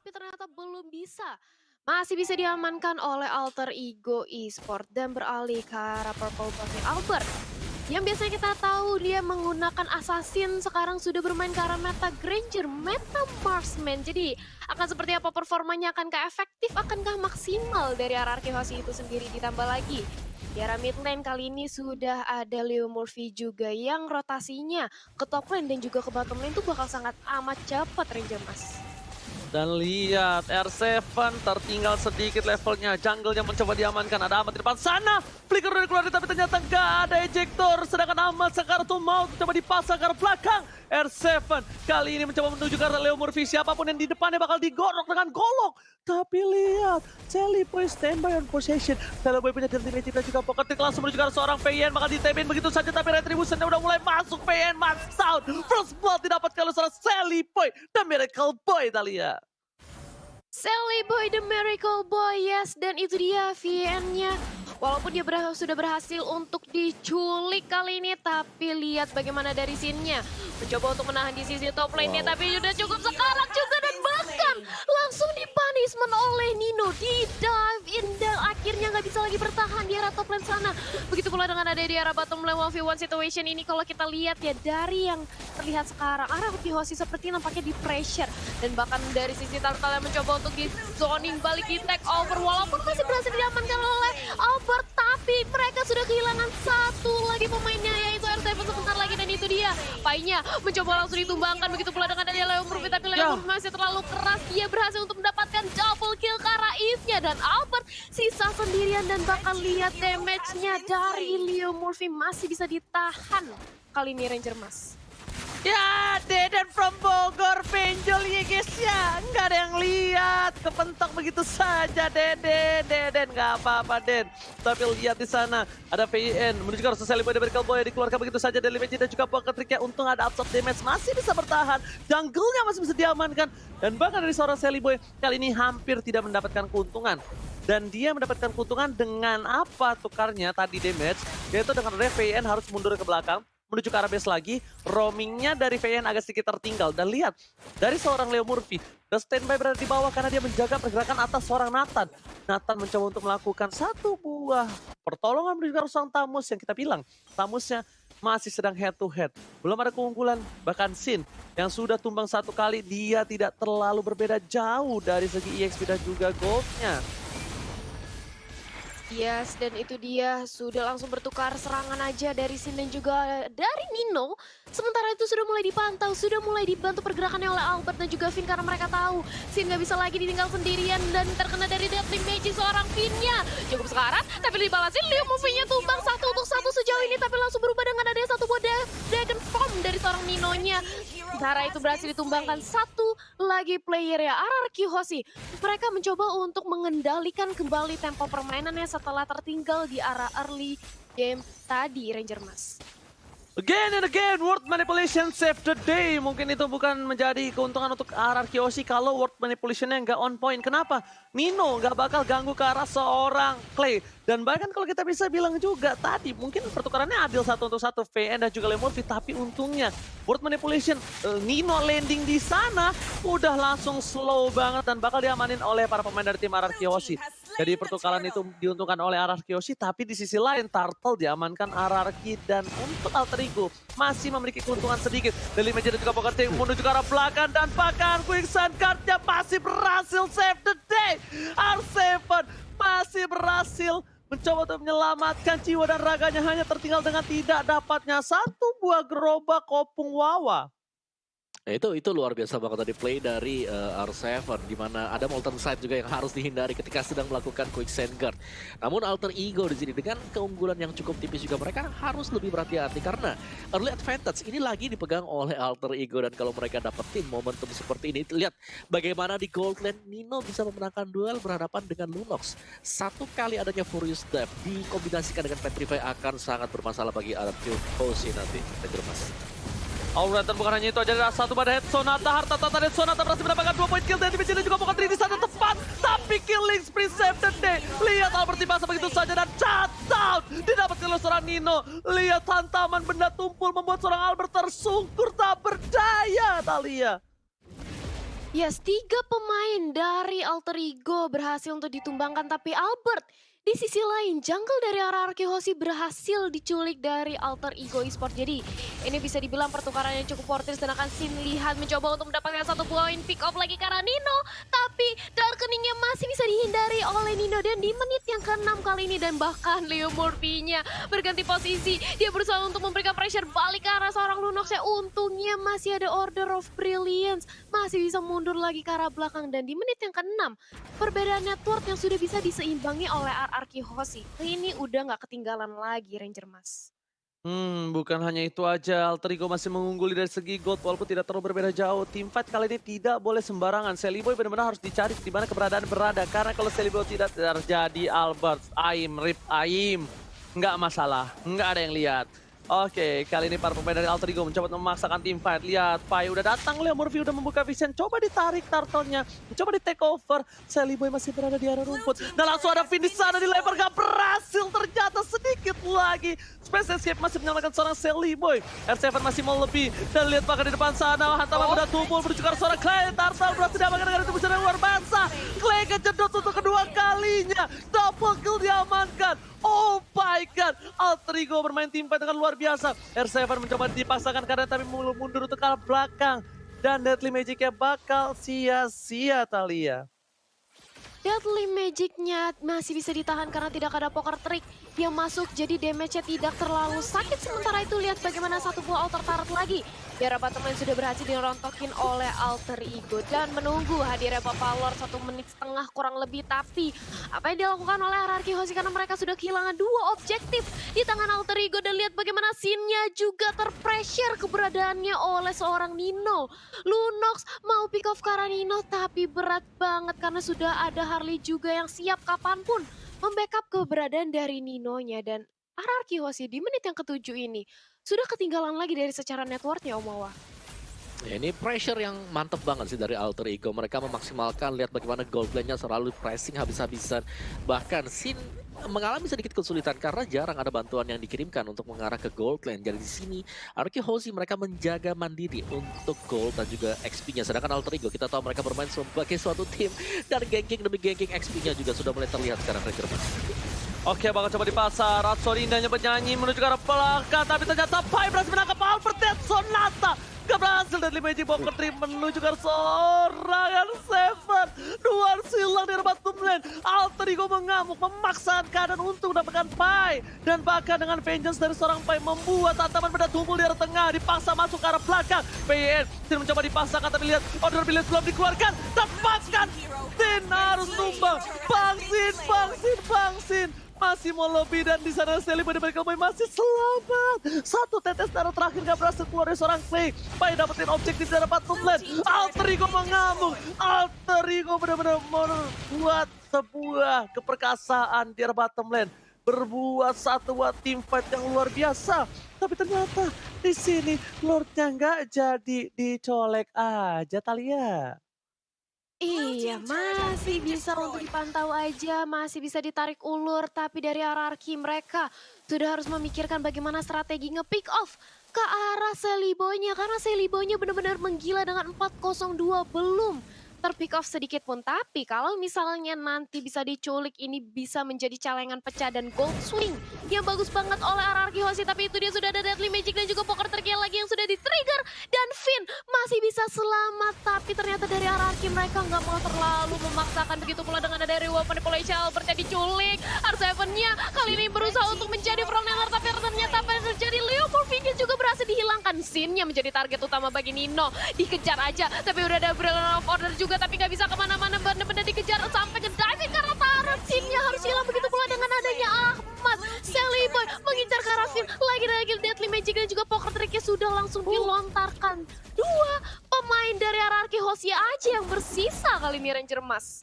tapi ternyata belum bisa. Masih bisa diamankan oleh Alter Ego Esport dan beralih ke arah Purple Buff Albert. Yang biasanya kita tahu dia menggunakan Assassin, sekarang sudah bermain ke arah Meta Granger, Meta Marksman. Jadi akan seperti apa performanya, akankah efektif, akankah maksimal dari Ararki Hoshi itu sendiri. Ditambah lagi di arah mid lane kali ini sudah ada Leo Murphy juga yang rotasinya ke top lane dan juga ke bottom lane itu bakal sangat amat cepat Ranger Mas. Dan lihat R7 tertinggal sedikit levelnya. Jungle-nya mencoba diamankan. Ada Ahmad di depan sana. Flicker udah keluar tapi ternyata nggak ada ejector. Sedangkan Ahmad sekarang tuh mau coba dipasang ke arah belakang. R7 kali ini mencoba menuju ke arah Leo Murphy. Siapapun yang di depannya bakal digorok dengan golok. Tapi lihat, Sally Boy standby on possession. Sally Boy punya ultimate dan juga pocket pick langsung menuju ke arah seorang PN. Bakal ditemin begitu saja tapi Retribution-nya udah mulai masuk. PN max out. First blood didapat kalau seorang Sally Boy. The Miracle Boy Thalia. Sally Boy the Miracle Boy, yes, dan itu dia VN-nya. Walaupun dia sudah berhasil untuk diculik kali ini, tapi lihat bagaimana dari scene-nya. Mencoba untuk menahan di sisi top lane-nya, tapi sudah cukup sekarang juga dan bahkan langsung di-punishment oleh Nino. Di-dive in dan akhirnya nggak bisa lagi bertahan di arah top lane sana. Begitu pula dengan ada di arah bottom lane 1v1 situation ini. Kalau kita lihat ya dari yang terlihat sekarang, Ararki Hoshi seperti nampaknya di pressure. Dan bahkan dari sisi Turtle yang mencoba untuk di zoning balik di take over. Walaupun masih berhasil diamankan oleh Albert, tapi mereka sudah kehilangan satu lagi pemainnya yaitu R7 sebentar lagi dan itu dia. Painya mencoba langsung ditumbangkan, begitu pula dengan adanya Leo Murphy, tapi Leo Murphy masih terlalu keras. Dia berhasil untuk mendapatkan double kill ke arah Eve-nya dan Albert sisa sendirian dan bakal lihat damage-nya dari Leo Murphy masih bisa ditahan kali ini Ranger Mas. Ya, Deden from Bogor, benjol ya guys ya. Nggak ada yang lihat, kepentok begitu saja Deden nggak apa-apa Den. Tapi lihat di sana, ada VN menuju ke arah Sally Boy, The Miracle Boy dikeluarkan begitu saja dari Limit dan juga pocket trick-nya. Untung ada absorb damage, masih bisa bertahan. Jungle-nya masih bisa diamankan. Dan bahkan dari seorang Sally Boy, kali ini hampir tidak mendapatkan keuntungan. Dan dia mendapatkan keuntungan dengan apa tukarnya tadi damage, yaitu dengan VN harus mundur ke belakang. Menuju ke arah base lagi, roamingnya dari VN agak sedikit tertinggal. Dan lihat, dari seorang Leo Murphy, the standby berada di bawah karena dia menjaga pergerakan atas seorang Nathan. Nathan mencoba untuk melakukan satu buah pertolongan menuju ke arah seorang Tamus yang kita bilang. Tamusnya masih sedang head to head. Belum ada keunggulan, bahkan Sin yang sudah tumbang satu kali, dia tidak terlalu berbeda jauh dari segi EXP dan juga goldnya. Yes, dan itu dia sudah langsung bertukar serangan aja dari Sin dan juga dari Nino. Sementara itu sudah mulai dipantau, sudah mulai dibantu pergerakannya oleh Albert dan juga Finn karena mereka tahu Sin nggak bisa lagi ditinggal sendirian dan terkena dari Deathly Mage seorang Finn-nya. Cukup sekarat, tapi dibalasin Leo Murphy-nya tumbang satu untuk satu sejauh ini, tapi langsung berubah dengan adanya satu buah Dragon Form dari seorang Nino-nya. Sementara itu berhasil ditumbangkan satu lagi player ya, Ararki Hoshi. Mereka mencoba untuk mengendalikan kembali tempo permainannya setelah tertinggal di arah early game tadi Ranger Mas. Again and again, word manipulation save the day. Mungkin itu bukan menjadi keuntungan untuk Ararki Hoshi kalau word manipulationnya nggak on point. Kenapa? Nino nggak bakal ganggu ke arah seorang Clay. Dan bahkan kalau kita bisa bilang juga tadi, mungkin pertukarannya adil satu untuk satu VN dan juga Leo Murphy. Tapi untungnya word manipulation, Nino landing di sana udah langsung slow banget dan bakal diamanin oleh para pemain dari tim Ararki Hoshi. Jadi pertukaran itu diuntungkan oleh Ararki Hoshi, tapi di sisi lain Turtle diamankan Ararki dan untuk Alter Ego masih memiliki keuntungan sedikit. Dari Major dan juga Poker menuju ke arah belakang dan bahkan Quicksand Guard-nya masih berhasil save the day. R7 masih berhasil mencoba untuk menyelamatkan jiwa dan raganya, hanya tertinggal dengan tidak dapatnya satu buah gerobak kopung Wawa. Ya, itu luar biasa banget tadi play dari R7 di mana ada Molten Side juga yang harus dihindari ketika sedang melakukan Quicksand Guard. Namun Alter Ego di sini dengan keunggulan yang cukup tipis juga mereka harus lebih berhati-hati karena early advantage ini lagi dipegang oleh Alter Ego dan kalau mereka dapetin momentum seperti ini, lihat bagaimana di Gold Lane Nino bisa memenangkan duel berhadapan dengan Lunox. Satu kali adanya Furious Dive dikombinasikan dengan Petrify akan sangat bermasalah bagi Ararki Hoshi nanti. Mas. Alright, dan bukan hanya itu aja, ada satu pada head Sonata, harta tata head Sonata berhasil mendapatkan 2 poin kill dari Division dan juga Poker 3 di sana tepat. Tapi killing spree save the day. Lihat Albert dibahas begitu saja dan shutdown. Didapatkan oleh seorang Nino. Lihat hantaman benda tumpul membuat seorang Albert tersungkur tak berdaya, Thalia. Yes, 3 pemain dari Alter Ego berhasil untuk ditumbangkan, tapi Albert di sisi lain, jungle dari RRQ Hoshi berhasil diculik dari Alter Ego Esports. Jadi ini bisa dibilang pertukaran yang cukup worth it, sedangkan Sin Lihan mencoba untuk mendapatkan satu poin pick off lagi karena Nino. Tapi darkeningnya masih bisa dihindari oleh Nino dan di menit yang ke-6 kali ini dan bahkan Leo Murphy-nya berganti posisi. Dia berusaha untuk memberikan pressure balik ke arah seorang Lunox ya. Untungnya masih ada Order of Brilliance, masih bisa mundur lagi ke arah belakang dan di menit yang ke-6 perbedaan network yang sudah bisa diseimbangi oleh RRQ Hoshi. Ini udah nggak ketinggalan lagi Ranger Mas. Bukan hanya itu aja, Alter Ego masih mengungguli dari segi gold walaupun tidak terlalu berbeda jauh. Teamfight kali ini tidak boleh sembarangan. Seliboy benar-benar harus dicari di mana keberadaan berada. Karena kalau Seliboy tidak terjadi, Albert, Aim, Rip, Aim. Nggak masalah, nggak ada yang lihat. Oke, kali ini para pemain dari Alter Ego mencoba memaksakan teamfight. Lihat, Pai udah datang, Leo Murphy udah membuka vision. Coba ditarik turtle-nya, coba di take over. Seliboy masih berada di area rumput. Dan langsung ada finish sana dilempar, gak berhasil ternyata sedikit lagi. Space Escape masih menyelamatkan seorang Seliboy. R7 masih mau lebih. Dan lihat bahkan di depan sana, hantaman udah tumpul menuju ke seorang Clay. Turtle berhasil diamankan dengan itu yang luar biasa. Clay kejedot untuk kedua kalinya. Double kill diamankan. Oh my god, Alter Ego bermain teamfight dengan luar biasa. R7 mencoba dipaksakan karena tapi mundur untuk ke arah belakang. Dan Deadly Magic-nya bakal sia-sia Thalia. Deadly Magic-nya masih bisa ditahan karena tidak ada poker trick yang masuk, jadi damage-nya tidak terlalu sakit. Sementara itu lihat bagaimana satu buah altar turret lagi. Biar teman sudah berhasil dirontokin oleh Alter Ego dan menunggu hadirnya Papa Lord 1 menit setengah kurang lebih. Tapi apa yang dilakukan oleh RRQ Hoshi karena mereka sudah kehilangan 2 objektif di tangan Alter Ego. Dan lihat bagaimana Sin-nya juga terpressure keberadaannya oleh seorang Nino. Lunox mau pick off karena Nino tapi berat banget karena sudah ada Harley juga yang siap kapanpun membackup keberadaan dari Ninonya. Dan RRQ Hoshi di menit yang ke-7 ini sudah ketinggalan lagi dari secara networknya Om Wawa. Ya, ini pressure yang mantep banget sih dari Alter Ego. Mereka memaksimalkan, lihat bagaimana gold lane-nya selalu pressing habis-habisan. Bahkan Sin mengalami sedikit kesulitan karena jarang ada bantuan yang dikirimkan untuk mengarah ke gold lane. Jadi di sini RRQ Hoshi mereka menjaga mandiri untuk gold dan juga XP-nya. Sedangkan Alter Ego kita tahu mereka bermain sebagai suatu tim dan ganking demi ganking XP-nya juga sudah mulai terlihat sekarang Ranger Mas. Oke, bakal coba di pasar. Ratsoni indahnya bernyanyi menuju ke arah belakang. Tapi ternyata Pai berhasil menangkap Albert dan Sonata. Gak berhasil dan Magic Poker Tree menuju ke arah seorang Seven. 2 silang di bottom lane. Alter Ego mengamuk, memaksakan keadaan untuk mendapatkan Pai. Dan bahkan dengan vengeance dari seorang Pai membuat hantaman benda tumpul di arah tengah. Dipaksa masuk ke arah belakang. PN tidak mencoba dipaksakan tapi lihat order Billions belum dikeluarkan. Tepaskan. Sin harus tumbang. Bangsin. Masih mau lebih dan di sana Seliboy dari Cowboy masih selamat. 1 tetes darah terakhir gak berhasil keluar dari seorang Clay. Pai dapetin objektif dari bottom lane. Alter Ego mengamuk. Alter Ego benar-benar membuat sebuah keperkasaan di bottom lane. Berbuat satu teamfight yang luar biasa. Tapi ternyata di sini Lordnya nggak jadi dicolek aja Thalia. Iya, masih bisa untuk dipantau aja, masih bisa ditarik ulur, tapi dari RRQ mereka sudah harus memikirkan bagaimana strategi nge-pick off ke arah Seliboy-nya, karena Seliboy-nya benar-benar menggila dengan 402 belum terpick off sedikit pun. Tapi kalau misalnya nanti bisa diculik, ini bisa menjadi celengan pecah dan gold swing yang bagus banget oleh RRQ Hoshi. Tapi itu dia sudah ada Deadly Magic dan juga poker terkial lagi yang sudah di-trigger. Dan Finn masih bisa selamat, tapi ternyata dari RRQ mereka nggak mau terlalu memaksakan. Begitu pula dengan ada dari manipulation, Albert yang diculik. R7-nya kali ini berusaha untuk menjadi frontlaner, tapi ternyata apa yang terjadi? Leo Murphy juga berhasil dihilangkan. Sin-nya menjadi target utama bagi Nino. Dikejar aja, tapi udah ada Brilliant of Order juga, tapi nggak bisa kemana-mana, benar-benar dikejar sampai ke diving karena turret. Sin-nya harus hilang. Begitu pula dengan adanya Ahmad. Seliboy mengincar ke arah Finn. Lagi-lagi Deadly Magic dan juga poker tricknya sudah langsung dilontarkan. 2 pemain dari RRQ Hoshi aja yang bersisa kali ini Ranger Mas.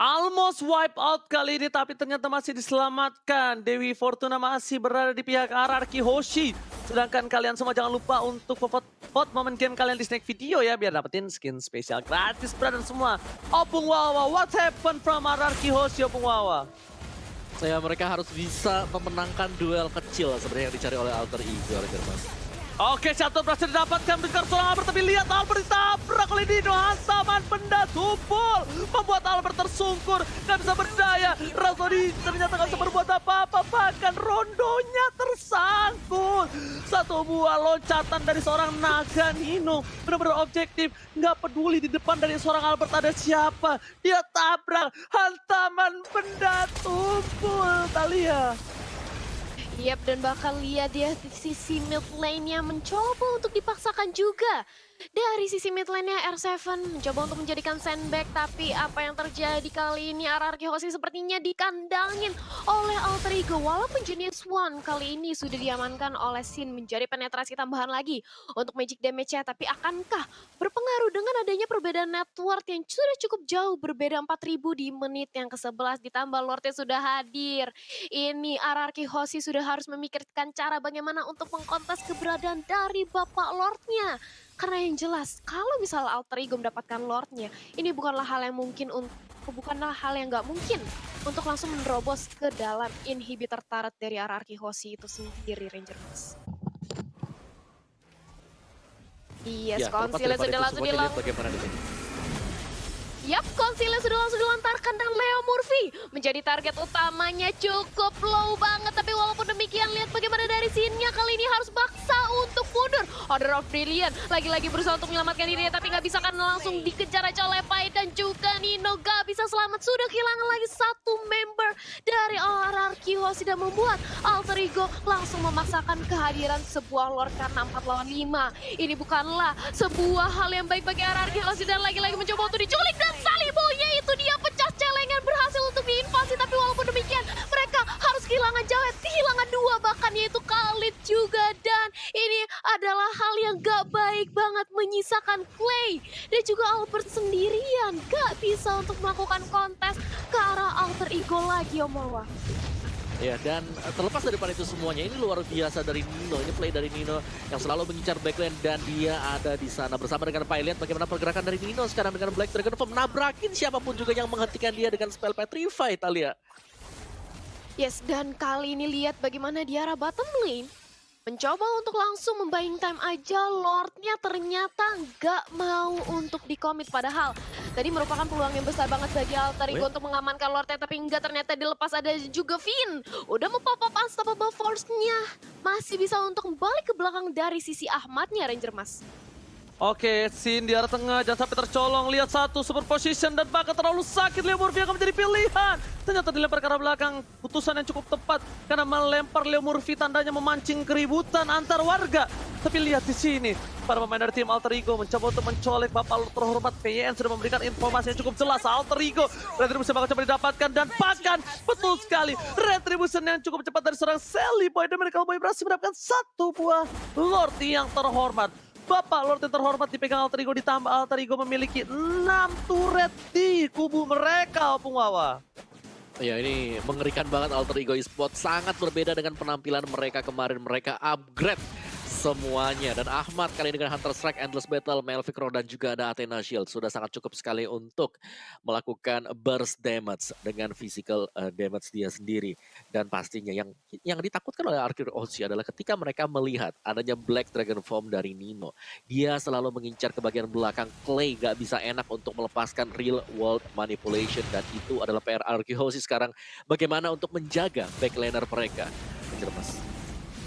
Almost wipe out kali ini tapi ternyata masih diselamatkan. Dewi Fortuna masih berada di pihak RRQ Hoshi. Sedangkan kalian semua jangan lupa untuk vote momen game kalian di Snake Video ya. Biar dapetin skin spesial gratis dan semua. Opung Wawa, what happened from RRQ Hoshi Opung Wawa? Ya, mereka harus bisa memenangkan duel kecil sebenarnya yang dicari oleh Alter Ego, Mas. Oke, satu berhasil didapatkan dengan seorang Albert, tapi lihat Albert ditabrak oleh Nino. Hantaman benda tumpul membuat Albert tersungkur, nggak bisa berdaya. Razodi ternyata nggak bisa berbuat apa-apa, bahkan rondonya tersangkut. Satu buah loncatan dari seorang naga Nino, benar-benar objektif, nggak peduli di depan dari seorang Albert ada siapa. Dia tabrak, hantaman benda tumpul, Thalia. Yap, dan bakal lihat dia di sisi mid lane-nya mencoba untuk dipaksakan juga. Dari sisi mid lane-nya R7 mencoba untuk menjadikan sandbag, tapi apa yang terjadi kali ini RRQ Hoshi sepertinya dikandangin oleh Alter Ego. Walaupun Genius One kali ini sudah diamankan oleh Sin menjadi penetrasi tambahan lagi untuk magic damage-nya, tapi akankah berpengaruh dengan adanya perbedaan network yang sudah cukup jauh, berbeda 4000 di menit yang ke-11 ditambah Lordnya sudah hadir. Ini RRQ Hoshi sudah harus memikirkan cara bagaimana untuk mengkontes keberadaan dari Bapak Lordnya. Karena yang jelas, kalau misalnya Alter Ego mendapatkan Lordnya, ini bukanlah hal yang nggak mungkin untuk langsung menerobos ke dalam inhibitor turret dari RRQ Hoshi itu sendiri, Ranger Mas. Yes, Concealnya sudah langsung dilakukan. Yap, Concealnya sudah langsung dilantarkan dan Leo Murphy menjadi target utamanya, cukup low banget. Tapi walaupun demikian, lihat bagaimana dari scene-nya kali ini harus paksa untuk mundur. Order of Brilliant lagi-lagi berusaha untuk menyelamatkan dirinya, tapi nggak bisa karena langsung dikejar aja oleh Pai dan juga Nino gak bisa selamat. Sudah kehilangan lagi satu member dari RRQ Hoshi dan membuat Alter Ego langsung memaksakan kehadiran sebuah Lord karena 4 lawan 5. Ini bukanlah sebuah hal yang baik bagi RRQ Hoshi dan lagi-lagi mencoba untuk diculik dan Salibonya itu dia pecah celengan, berhasil untuk diinvasi, tapi walaupun demikian mereka harus kehilangan Jawet, kehilangan 2 bahkan yaitu Khalid juga, dan ini adalah hal yang gak baik banget menyisakan Clay dan juga Albert sendirian gak bisa untuk melakukan kontes ke arah Alter Ego lagi, Om Wawa. Ya, dan terlepas daripada itu semuanya, ini luar biasa dari Nino. Ini play dari Nino yang selalu mengincar backlane dan dia ada di sana bersama dengan Pai. Lihat bagaimana pergerakan dari Nino sekarang dengan Black Dragon Form, nabrakin siapapun juga yang menghentikan dia dengan spell Petrify, Thalia. Yes, dan kali ini lihat bagaimana di arah bottom lane mencoba untuk langsung membuying time aja, Lordnya ternyata nggak mau untuk dikomit. Padahal tadi merupakan peluang yang besar banget bagi Alter Ego untuk mengamankan Lordnya, tapi enggak, ternyata dilepas. Ada juga Finn udah mau-pop up unstoppable force-nya, masih bisa untuk balik ke belakang dari sisi Ahmadnya, Ranger Mas. Oke, Sin di arah tengah, jangan sampai tercolong. Lihat satu, super position dan bahkan terlalu sakit. Leo Murphy akan menjadi pilihan. Ternyata dilempar ke arah belakang, putusan yang cukup tepat. Karena melempar Leo Murphy tandanya memancing keributan antar warga. Tapi lihat di sini, para pemain dari tim Alter Ego mencoba untuk mencolek Bapak terhormat. PYN sudah memberikan informasi yang cukup jelas. Alter Ego, Retribution bakal coba didapatkan dan bahkan betul sekali. Retribution yang cukup cepat dari seorang Sally Boy dan Miracle Boy berhasil mendapatkan satu buah Lord yang terhormat. Bapak Lord yang terhormat dipegang Alter Ego, ditambah Alter Ego memiliki 6 turret di kubu mereka, Opung Wawa. Ya, ini mengerikan banget. Alter Ego Esports sangat berbeda dengan penampilan mereka kemarin. Mereka upgrade semuanya. Dan Ahmad kali ini dengan Hunter Strike, Endless Battle, Melvic Roar, dan juga ada Athena Shield. Sudah sangat cukup sekali untuk melakukan burst damage dengan physical damage dia sendiri. Dan pastinya yang ditakutkan oleh RRQ Hoshi adalah ketika mereka melihat adanya Black Dragon Form dari Nino. Dia selalu mengincar ke bagian belakang. Clay gak bisa enak untuk melepaskan real world manipulation. Dan itu adalah PR RRQ Hoshi sekarang. Bagaimana untuk menjaga backlaner mereka. Mas.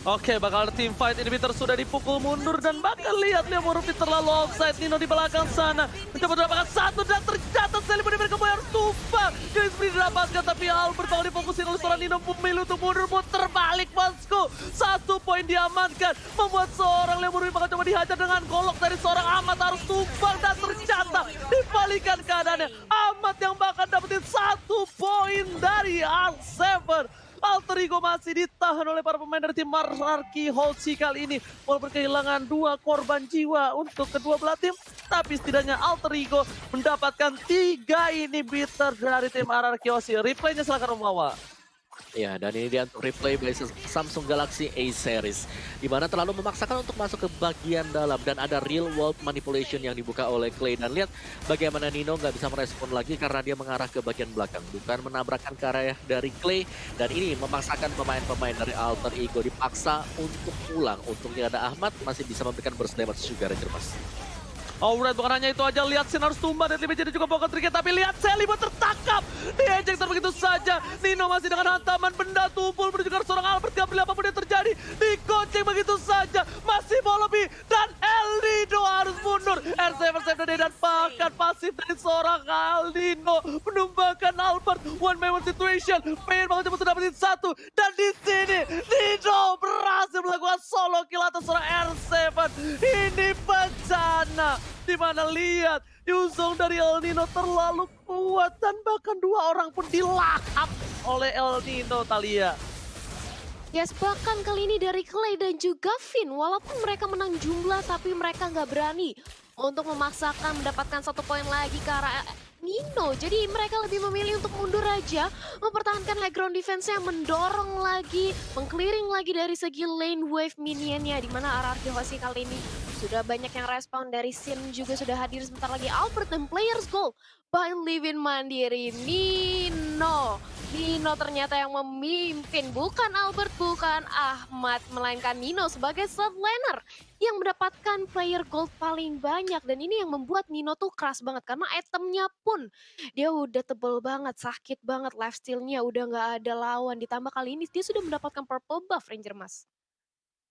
Oke, bakal ada team fight. Inhibitor sudah dipukul mundur dan bakal lihat Leo Murphy terlalu offside. Nino di belakang sana mencoba mendapatkan satu dan tercatat Sally Boy mereka harus tumpah. Jadi seperti didapatkan, tapi Albert bakal difokusin oleh seorang Nino, memilih untuk mundur, muter balik bosku. 1 poin diamankan, membuat seorang Leo Murphy bakal coba dihajar dengan golok dari seorang Ahmad, harus tumpang dan tercatat. Dibalikan keadaannya, Ahmad yang bakal dapetin 1 poin dari R7. Alter Ego masih ditahan oleh para pemain dari tim RRQ Hoshi kali ini. Walaupun kehilangan 2 korban jiwa untuk kedua belah tim, tapi setidaknya Alter Ego mendapatkan 3 inhibitor dari tim RRQ Hoshi. Replaynya silakan Om Wawa. Ya, dan ini dia untuk replay by Samsung Galaxy A series, di mana terlalu memaksakan untuk masuk ke bagian dalam dan ada real world manipulation yang dibuka oleh Clay. Dan lihat bagaimana Nino nggak bisa merespon lagi karena dia mengarah ke bagian belakang, bukan menabrakkan ke arah dari Clay. Dan ini memaksakan pemain-pemain dari Alter Ego dipaksa untuk pulang. Untungnya ada Ahmad masih bisa memberikan burst damage juga, Ranger Mas. Alright, bukan hanya itu aja, lihat Sin harus tumbang dan Libe jadi juga poker trigger, tapi lihat Celibo tertangkap, diejector begitu saja. Nino masih dengan hantaman benda tumpul menuju ke seorang Albert, gak peduli apapun yang terjadi, dikoceng begitu saja, masih mau lebih, dan El Nino harus mundur. R7 save dan bahkan pasif dari seorang El Nino, menumbangkan Albert, one man one situation, pengen banget cepet dapetin satu, dan di sini Nino berhasil melakukan solo kill atas seorang R7, ini bencana. Dimana lihat, Yuzong dari El Nino terlalu kuat dan bahkan dua orang pun dilahap oleh El Nino, Thalia. Yes, bahkan kali ini dari Clay dan juga Finn, walaupun mereka menang jumlah tapi mereka nggak berani untuk memaksakan mendapatkan 1 poin lagi ke arah Nino. Jadi mereka lebih memilih untuk mundur aja, mempertahankan high ground defense-nya, mendorong lagi, meng-clearing lagi dari segi lane wave minionnya, di mana RRQ Hoshi kali ini sudah banyak yang respon dari Sin juga sudah hadir sebentar lagi. Albert dan players goal by Livin Mandiri. Nino ternyata yang memimpin, bukan Albert, bukan Ahmad, melainkan Nino sebagai third laner yang mendapatkan player gold paling banyak. Dan ini yang membuat Nino tuh keras banget karena itemnya pun dia udah tebel banget, sakit banget, lifesteal-nya udah nggak ada lawan. Ditambah kali ini dia sudah mendapatkan purple buff, Ranger Mas.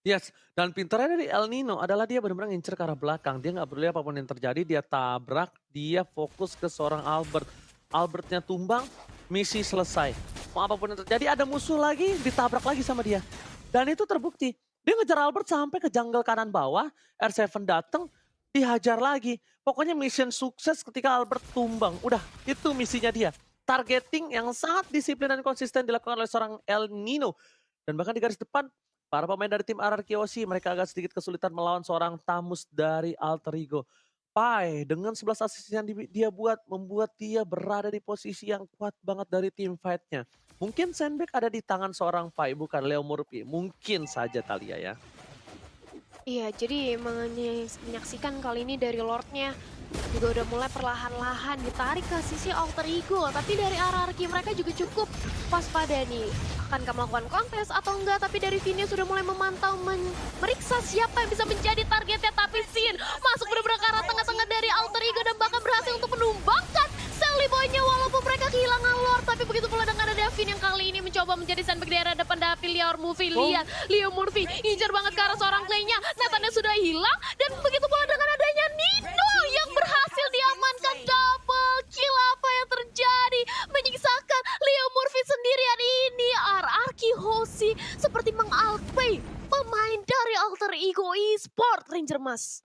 Yes, dan pintarnya dari El Nino adalah dia benar-benar ngincer ke arah belakang. Dia nggak peduli apapun yang terjadi, dia tabrak, dia fokus ke seorang Albert. Albertnya tumbang, misi selesai. Mau apapun yang terjadi, ada musuh lagi, ditabrak lagi sama dia. Dan itu terbukti. Dia ngejar Albert sampai ke jungle kanan bawah, R7 datang, dihajar lagi. Pokoknya mission sukses ketika Albert tumbang. Udah, itu misinya dia. Targeting yang sangat disiplin dan konsisten dilakukan oleh seorang El Nino. Dan bahkan di garis depan, para pemain dari tim RRQ Hoshi mereka agak sedikit kesulitan melawan seorang Tamus dari Alter Ego. Pai dengan 11 assist yang dia buat membuat dia berada di posisi yang kuat banget dari tim fight-nya. Mungkin sandbag ada di tangan seorang Pai bukan Leo Murphy. Mungkin saja Thalia ya. Iya, jadi menyaksikan kali ini dari Lordnya juga udah mulai perlahan-lahan ditarik ke sisi Alter Ego. Tapi dari RRQ mereka juga cukup waspada nih. Akankah melakukan kontes atau enggak? Tapi dari Vinny sudah mulai memantau, meriksa siapa yang bisa menjadi targetnya. Tapi Sin masuk benar-benar ke arah tengah-tengah dari Alter Ego dan bahkan berhasil untuk menumbangkan Sally Boy-nya walaupun mereka kehilangan Lord. Tapi begitu pula dengan ada Davin yang kali ini mencoba menjadi sandbag di area depan. Tapi Leo Murphy, lihat Leo Murphy incar banget ke arah seorang Clay-nya. Nathannya sudah hilang dan begitu pula dengan adanya Nino yang berhasil diamankan. Double kill, apa yang terjadi? Menyiksakan Leo Murphy sendirian ini. RRQ Hoshi seperti mengalpay pemain dari Alter Ego Esport, Ranger Mas.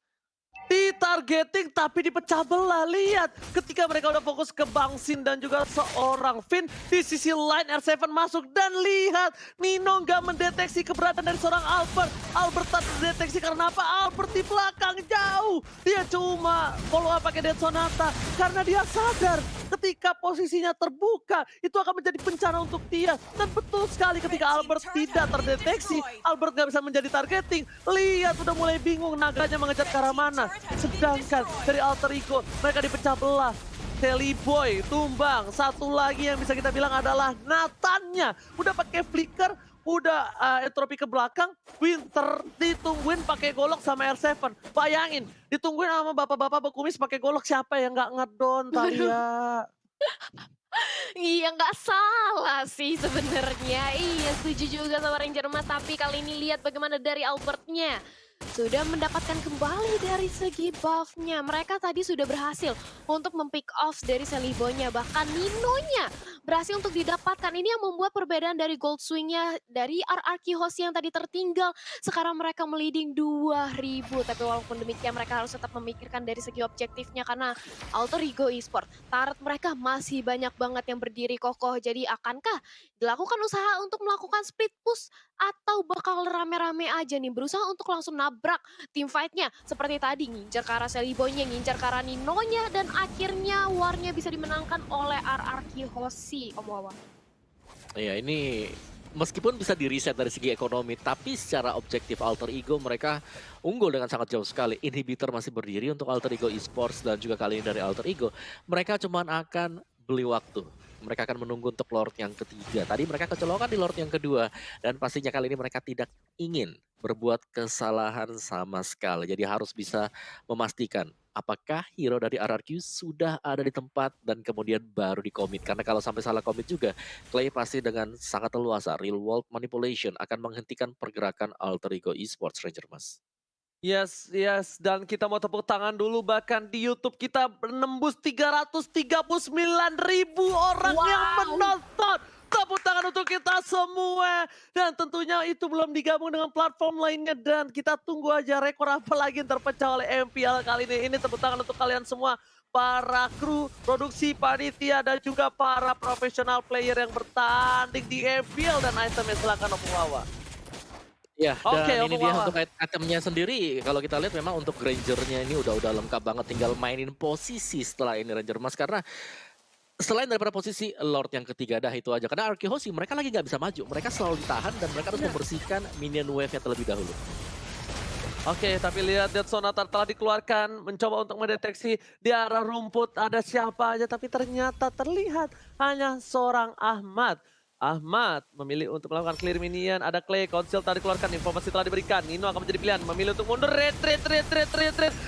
Ditargeting tapi dipecah belah. Lihat ketika mereka udah fokus ke Bang Sin dan juga seorang Finn, di sisi lain R7 masuk dan lihat Nino nggak mendeteksi keberadaan dari seorang Albert. Albert tak terdeteksi karena apa? Albert di belakang jauh. Dia cuma follow up pakai Dead Sonata karena dia sadar ketika posisinya terbuka itu akan menjadi bencana untuk dia. Dan betul sekali ketika Albert tidak terdeteksi, Albert nggak bisa menjadi targeting. Lihat udah mulai bingung naganya mengejar ke arah mana. Sedangkan dari Alter Ego mereka dipecah belah. Sally Boy tumbang. Satu lagi yang bisa kita bilang adalah Nathannya. Udah pakai flicker, udah entropi ke belakang. Winter ditungguin pakai golok sama R7. Bayangin, ditungguin sama bapak-bapak berkumis pakai golok, siapa yang nggak ngedon Thalia? Iya, nggak salah sih sebenarnya. Iya, setuju juga sama Ranger Mas. Tapi kali ini lihat bagaimana dari Albertnya sudah mendapatkan kembali dari segi buff-nya. Mereka tadi sudah berhasil untuk mempick off dari Sally Boy-nya. Bahkan Nino-nya berhasil untuk didapatkan. Ini yang membuat perbedaan dari gold swing-nya dari RRQ Hoshi yang tadi tertinggal. Sekarang mereka meliding 2000. Tapi walaupun demikian mereka harus tetap memikirkan dari segi objektifnya. Karena Alter Ego Esport, turret mereka masih banyak banget yang berdiri kokoh. Jadi akankah dilakukan usaha untuk melakukan split push? Atau bakal rame-rame aja nih berusaha untuk langsung nabrak team fight-nya. Seperti tadi ngincar ke arah Sally Boy-nya, ngincar ke arah Nino-nya. Dan akhirnya war-nya bisa dimenangkan oleh RRQ Hoshi, Om Wawa. Iya, ini meskipun bisa di-reset dari segi ekonomi, tapi secara objektif Alter Ego mereka unggul dengan sangat jauh sekali. Inhibitor masih berdiri untuk Alter Ego Esports dan juga kali ini dari Alter Ego, mereka cuman akan beli waktu. Mereka akan menunggu untuk Lord yang ketiga. Tadi mereka kecolokan di Lord yang kedua dan pastinya kali ini mereka tidak ingin berbuat kesalahan sama sekali. Jadi harus bisa memastikan apakah hero dari RRQ sudah ada di tempat dan kemudian baru dikomit. Karena kalau sampai salah komit juga, Clay pasti dengan sangat leluasa real world manipulation akan menghentikan pergerakan Alter Ego Esports Ranger Mas. Yes, yes. Dan kita mau tepuk tangan dulu bahkan di YouTube kita menembus 339.000 orang yang menonton. Tepuk tangan untuk kita semua. Dan tentunya itu belum digabung dengan platform lainnya. Dan kita tunggu aja rekor apa lagi yang terpecah oleh MPL kali ini. Ini tepuk tangan untuk kalian semua. Para kru, produksi, panitia, dan juga para profesional player yang bertanding di MPL. Dan itemnya silakan Opung Wawa. Ya, Oke, dan ini Opung dia Wawa. untuk itemnya sendiri. Kalau kita lihat memang untuk Rangernya ini udah lengkap banget. Tinggal mainin posisi setelah ini Ranger Mas. Karena selain daripada posisi Lord yang ketiga dah itu aja. Karena Arkehosi mereka lagi nggak bisa maju. Mereka selalu ditahan dan mereka harus membersihkan minion wave-nya terlebih dahulu. Oke, tapi lihat Dead Sonata telah dikeluarkan, mencoba untuk mendeteksi di arah rumput ada siapa aja, tapi ternyata terlihat hanya seorang Ahmad. Ahmad memilih untuk melakukan clear minion, ada Clay, Konsil tadi dikeluarkan, informasi telah diberikan. Nino akan menjadi pilihan, memilih untuk mundur, retreat.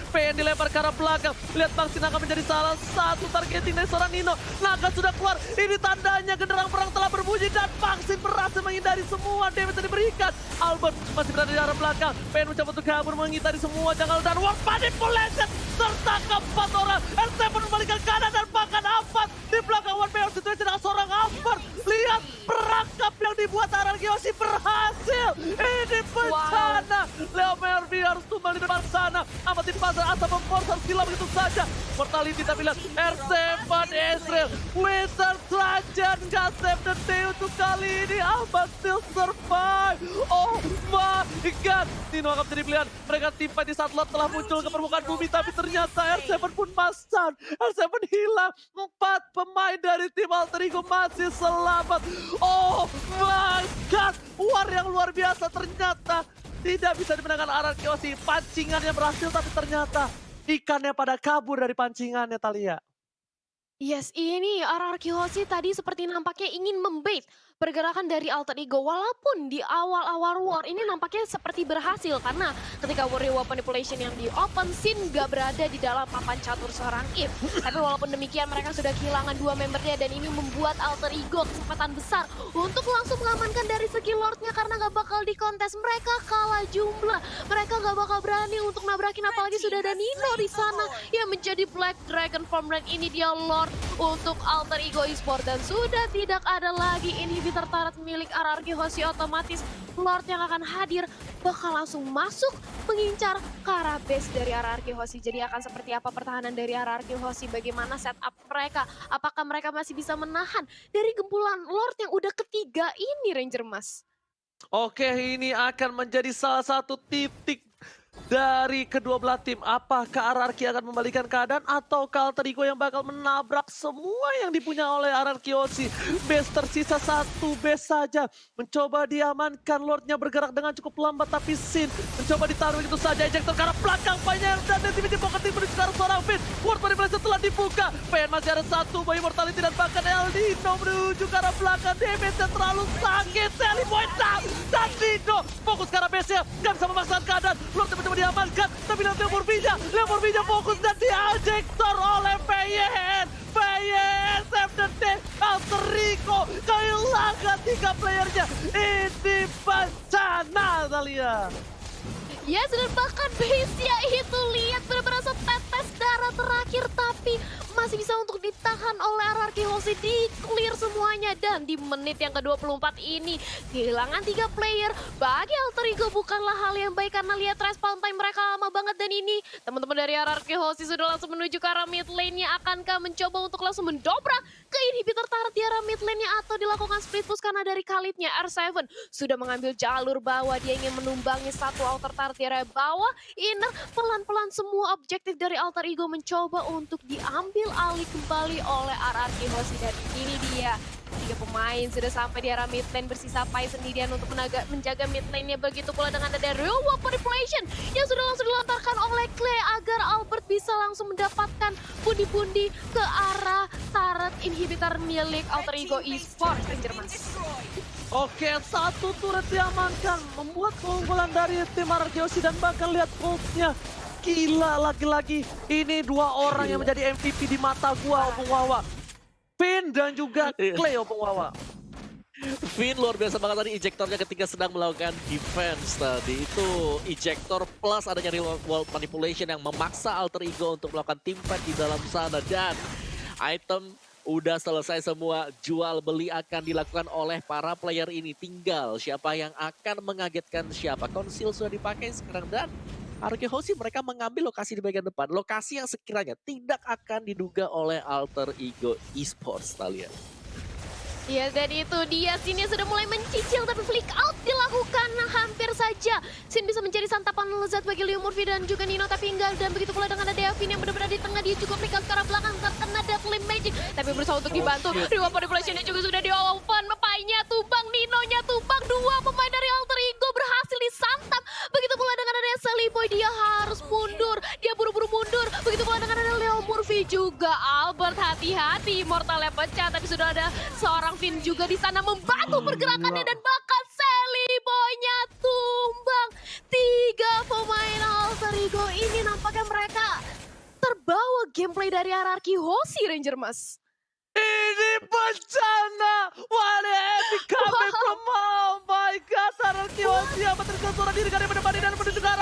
PN dilempar ke arah belakang. Lihat Maxine akan menjadi salah satu targeting dari seorang Nino. Naga sudah keluar, ini tandanya genderang perang telah berbunyi dan Maxine berhasil menghindari semua damage yang diberikan. Albert masih berada di arah belakang, PN mencoba untuk kabur menghindari semua jangkauan dan World Manipulation serta keempat orang. R7 membalikan kanan dan bahkan Ahmad di belakang One Player Situation dengan seorang Albert. Lihat perangkap yang dibuat Arargiosi berhasil. Ini bencana. Leo Mervi harus tumbang di depan sana. Amat di pasar asal memforce gila begitu saja. Mortality tapi lihat R7 Ezreal. Wizard Trajan gak save the day untuk kali ini. Ahmad still survive. Oh my god. Nino akan menjadi pilihan. Mereka timpa di saat Lot telah muncul ke permukaan bumi. Tapi ternyata R7 pun masan. R7 hilang. 4 pemain dari tim Alter Ego masih selamat. Oh my god, war yang luar biasa ternyata tidak bisa dimenangkan Ararkiosi. Pancingannya berhasil tapi ternyata ikannya pada kabur dari pancingannya Thalia. Yes, ini RRQ Hoshi tadi seperti nampaknya ingin membait pergerakan dari Alter Ego. Walaupun di awal-awal war ini nampaknya seperti berhasil. Karena ketika Warrior Manipulation yang di open scene gak berada di dalam papan catur seorang If. Tapi walaupun demikian mereka sudah kehilangan 2 membernya. Dan ini membuat Alter Ego kesempatan besar untuk langsung mengamankan dari segi Lordnya. Karena gak bakal dikontes, mereka kalah jumlah. Mereka gak bakal berani untuk nabrakin, apalagi sudah ada Nino di sana yang menjadi Black Dragon Form. Dan ini dia Lord untuk Alter Ego Esports dan sudah tidak ada lagi inhibitor turret milik RRQ Hoshi. Otomatis Lord yang akan hadir bakal langsung masuk mengincar ke arah base dari RRQ Hoshi. Jadi akan seperti apa pertahanan dari RRQ Hoshi, bagaimana setup mereka, apakah mereka masih bisa menahan dari gempulan Lord yang udah ketiga ini Ranger Mas? Oke, ini akan menjadi salah satu titik dari kedua belah tim. Apakah RRQ akan membalikan keadaan atau Alter Ego yang bakal menabrak semua yang dipunya oleh RRQ Hoshi. Base tersisa 1 base saja. Mencoba diamankan, Lordnya bergerak dengan cukup lambat tapi Sin mencoba ditaruh itu saja. Ejector ke arah belakang banyak dan tiba-tiba pocket tim menuju ke arah seorang Finn. World Manipulation telah dibuka. PN masih ada 1 Boy Mortality dan bahkan Eldino menuju ke arah belakang. Damage-nya terlalu sakit. Sally Boy down dan Dino fokus ke arah base-nya. Gak bisa memaksakan keadaan. Lord mencoba diamankan, tapi lihat Leo Morvija fokus dan diejektor oleh PYN. PYN save the day. Alter Ego kehilangan 3 playernya. Ini bencana Thalia. Ya, dan bahkan base-nya itu lihat benar-benar setetes darah terakhir, tapi masih bisa untuk ditahan oleh RRQ Hoshi, di clear semuanya. Dan di menit yang ke-24 ini kehilangan 3 player bagi Alter Ego bukanlah hal yang baik karena lihat respawn time mereka lama banget. Dan ini teman-teman dari RRQ Hoshi sudah langsung menuju ke arah mid lane-nya. Akankah mencoba untuk langsung mendobrak ke inhibitor turret di arah mid lane-nya atau dilakukan split push karena dari Khalidnya R7 sudah mengambil jalur bawah. Dia ingin menumbangi satu outer turret di area bawah. Inner pelan-pelan semua objektif dari Alter Ego mencoba untuk diambil alih kembali oleh RRQ Hoshi. Dan ini dia 3 pemain sudah sampai di arah mid lane, bersisa Pai sendirian untuk menjaga mid lane-nya. Begitu pula dengan ada Real World Manipulation yang sudah langsung dilontarkan oleh Clay agar Albert bisa langsung mendapatkan pundi-pundi ke arah turret inhibitor milik Alter Ego Esports, Ranger Mas. Oke, satu turret diamankan, membuat keunggulan dari tim RGOC dan bahkan lihat ultnya. Gila, lagi-lagi ini dua orang yang menjadi MVP di mata gua, Opung Wawa. Finn dan juga Clay, Opung Wawa. Finn luar biasa banget tadi ejectornya ketika sedang melakukan defense tadi. Itu ejector plus adanya real world manipulation yang memaksa Alter Ego untuk melakukan team fight di dalam sana. Dan item udah selesai semua, jual beli akan dilakukan oleh para player ini. Tinggal siapa yang akan mengagetkan siapa. Conceal sudah dipakai sekarang dan RGOC mereka mengambil lokasi di bagian depan. Lokasi yang sekiranya tidak akan diduga oleh Alter Ego Esports, Talia. Ya, dan itu dia Sin yang sudah mulai mencicil tapi flick out dilakukan hampir saja. Sin bisa menjadi santapan lezat bagi Leo Murphy dan juga Nino, tapi enggak. Dan begitu pula dengan ada Devin yang benar-benar di tengah, dia juga flick out ke arah belakang terkena Deathly Magic. Tapi berusaha untuk dibantu. Dua manipulation-nya juga sudah di-open. Pai-nya tumbang, Nino-nya tumbang. Dua pemain dari Alter Ego berhasil disantap. Begitu pula dengan ada Sally Boy, dia harus mundur. Dia buru-buru mundur. Begitu pula dengan ada Leo Murphy juga. Albert hati-hati, mortalnya pecah. Tapi sudah ada seorang Finn juga di sana membantu pergerakannya dan bahkan Sally Boy-nya tumbang. 3 pemain Alter Ego ini nampaknya mereka terbawa gameplay dari RRQOC, Ranger Mas. Ini bencana! What a epic comeback from oh my god! RRQOC yang terkesuara diri dari depan dan menuju ke arah